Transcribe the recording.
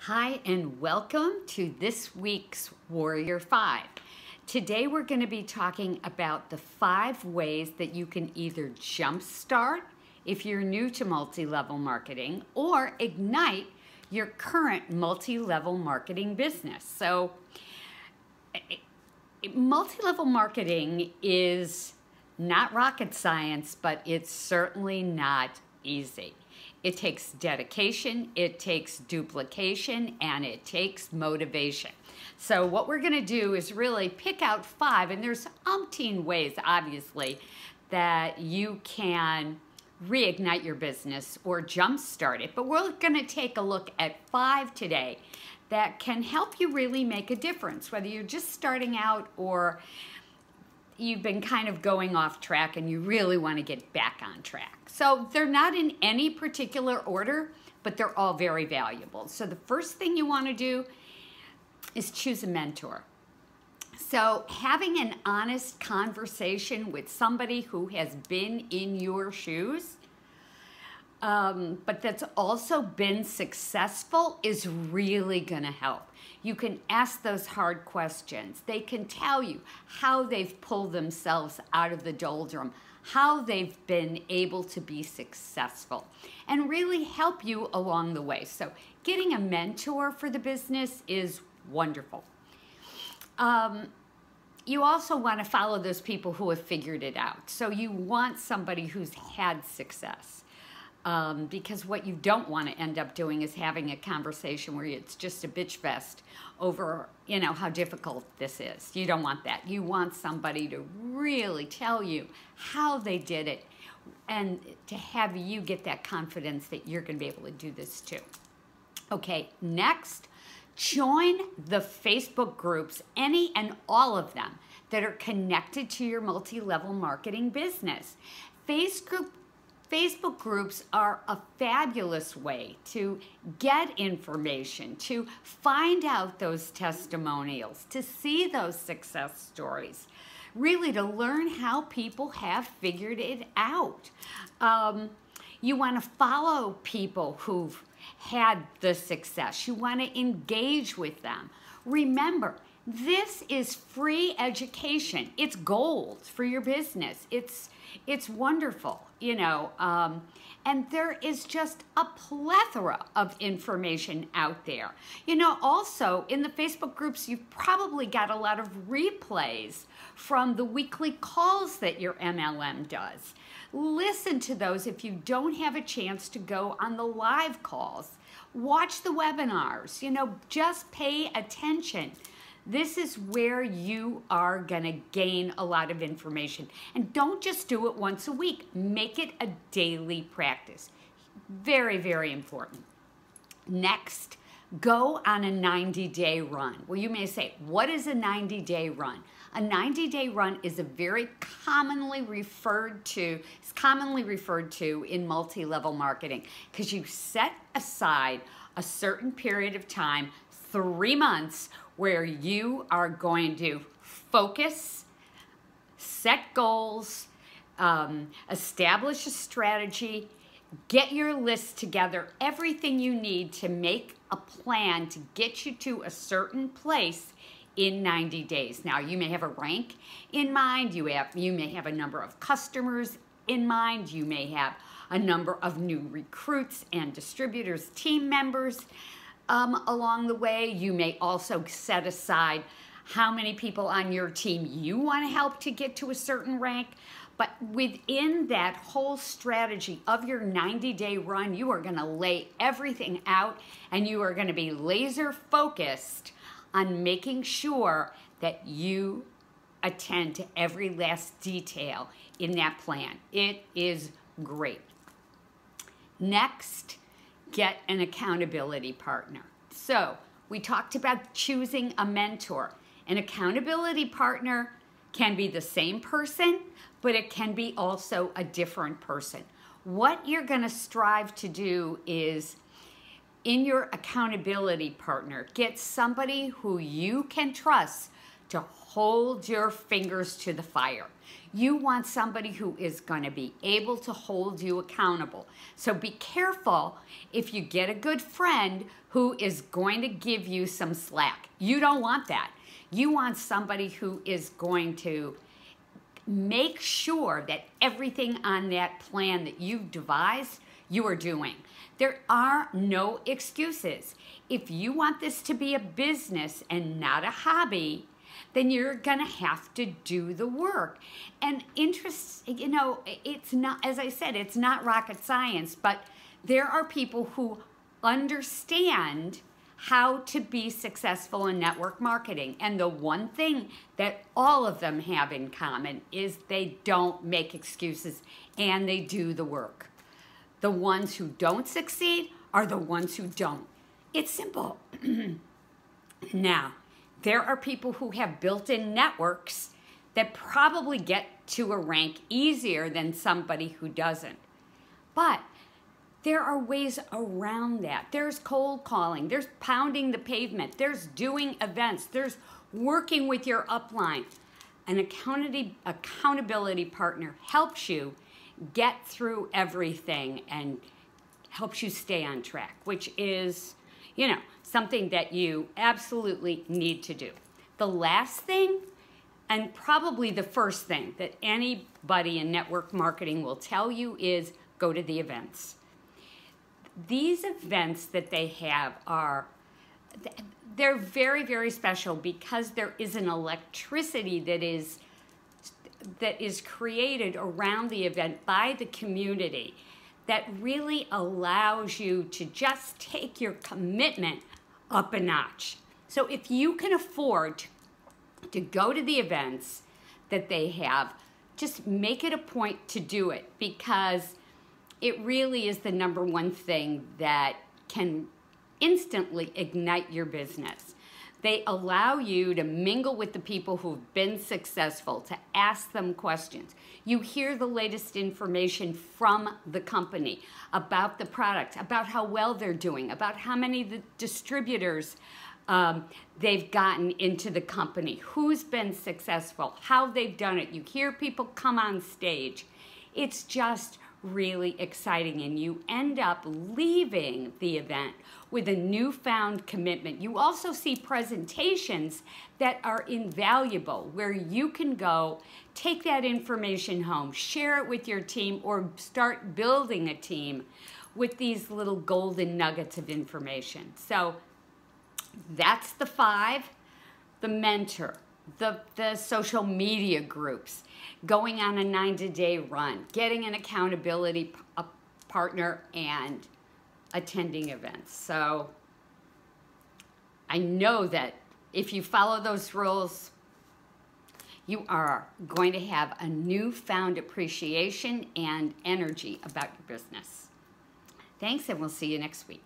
Hi, and welcome to this week's Warrior 5. Today we're going to be talking about the 5 ways that you can either jumpstart if you're new to multi-level marketing or ignite your current multi-level marketing business. So multi-level marketing is not rocket science, but it's certainly not easy. It takes dedication, it takes duplication, and it takes motivation. So what we're gonna do is really pick out 5, and there's umpteen ways, obviously, that you can reignite your business or jumpstart it. But we're gonna take a look at 5 today that can help you really make a difference, whether you're just starting out or you've been kind of going off track and you really want to get back on track. So they're not in any particular order, but they're all very valuable. So the first thing you want to do is choose a mentor. So having an honest conversation with somebody who has been in your shoes, but that's also been successful is really going to help. You can ask those hard questions. They can tell you how they've pulled themselves out of the doldrum, how they've been able to be successful, and really help you along the way. So getting a mentor for the business is wonderful. You also want to follow those people who have figured it out. So you want somebody who's had success. Because what you don't want to end up doing is having a conversation where it's just a bitch fest over, how difficult this is. You don't want that. You want somebody to really tell you how they did it and to have you get that confidence that you're going to be able to do this too. Okay, next, join the Facebook groups, any and all of them that are connected to your multi-level marketing business. Facebook groups are a fabulous way to get information, to find out those testimonials, to see those success stories, really to learn how people have figured it out. You want to follow people who've had the success. You want to engage with them. Remember, this is free education. It's gold for your business. It's wonderful, and there is just a plethora of information out there. Also in the Facebook groups, you've probably got a lot of replays from the weekly calls that your MLM does. Listen to those if you don't have a chance to go on the live calls. Watch the webinars, just pay attention. This is where you are going to gain a lot of information. And don't just do it once a week. Make it a daily practice. Very, very important. Next, go on a 90-day run. Well, you may say, what is a 90-day run? A 90-day run is a very commonly referred to in multi-level marketing because you set aside a certain period of time, 3 months, where you are going to focus, set goals, establish a strategy, get your list together, everything you need to make a plan to get you to a certain place in 90 days. Now, you may have a rank in mind, you may have a number of customers in mind, you may have a number of new recruits and distributors, team members, along the way. You may also set aside how many people on your team you want to help to get to a certain rank. But within that whole strategy of your 90-day run, you are going to lay everything out and you are going to be laser focused on making sure that you attend to every last detail in that plan. It is great. Next, get an accountability partner. So we talked about choosing a mentor. An accountability partner can be the same person, but it can be also a different person. What you're going to strive to do is, in your accountability partner, get somebody who you can trust to hold your fingers to the fire. You want somebody who is going to be able to hold you accountable. So be careful if you get a good friend who is going to give you some slack. You don't want that. You want somebody who is going to make sure that everything on that plan that you've devised, you are doing. There are no excuses. If you want this to be a business and not a hobby, then you're going to have to do the work. And it's not, as I said, it's not rocket science, but there are people who understand how to be successful in network marketing. And the one thing that all of them have in common is they don't make excuses and they do the work. The ones who don't succeed are the ones who don't. It's simple. Now, there are people who have built-in networks that probably get to a rank easier than somebody who doesn't. But there are ways around that. There's cold calling, there's pounding the pavement, there's doing events, there's working with your upline. An accountability partner helps you get through everything and helps you stay on track, which is, something that you absolutely need to do. The last thing, and probably the first thing that anybody in network marketing will tell you, is go to the events. These events that they have they're very, very special because there is an electricity that is created around the event by the community that really allows you to just take your commitment up a notch. So if you can afford to go to the events that they have, just make it a point to do it, because it really is the number one thing that can instantly ignite your business. They allow you to mingle with the people who've been successful, to ask them questions. You hear the latest information from the company about the product, about how well they're doing, about how many of the distributors they've gotten into the company, who's been successful, how they've done it. You hear people come on stage. It's just really exciting, and you end up leaving the event with a newfound commitment. You also see presentations that are invaluable, where you can go take that information home, share it with your team, or start building a team with these little golden nuggets of information. So that's the 5. The mentor, the social media groups, going on a 90-day run, getting an accountability partner, and attending events. So I know that if you follow those rules, you are going to have a newfound appreciation and energy about your business. Thanks, and we'll see you next week.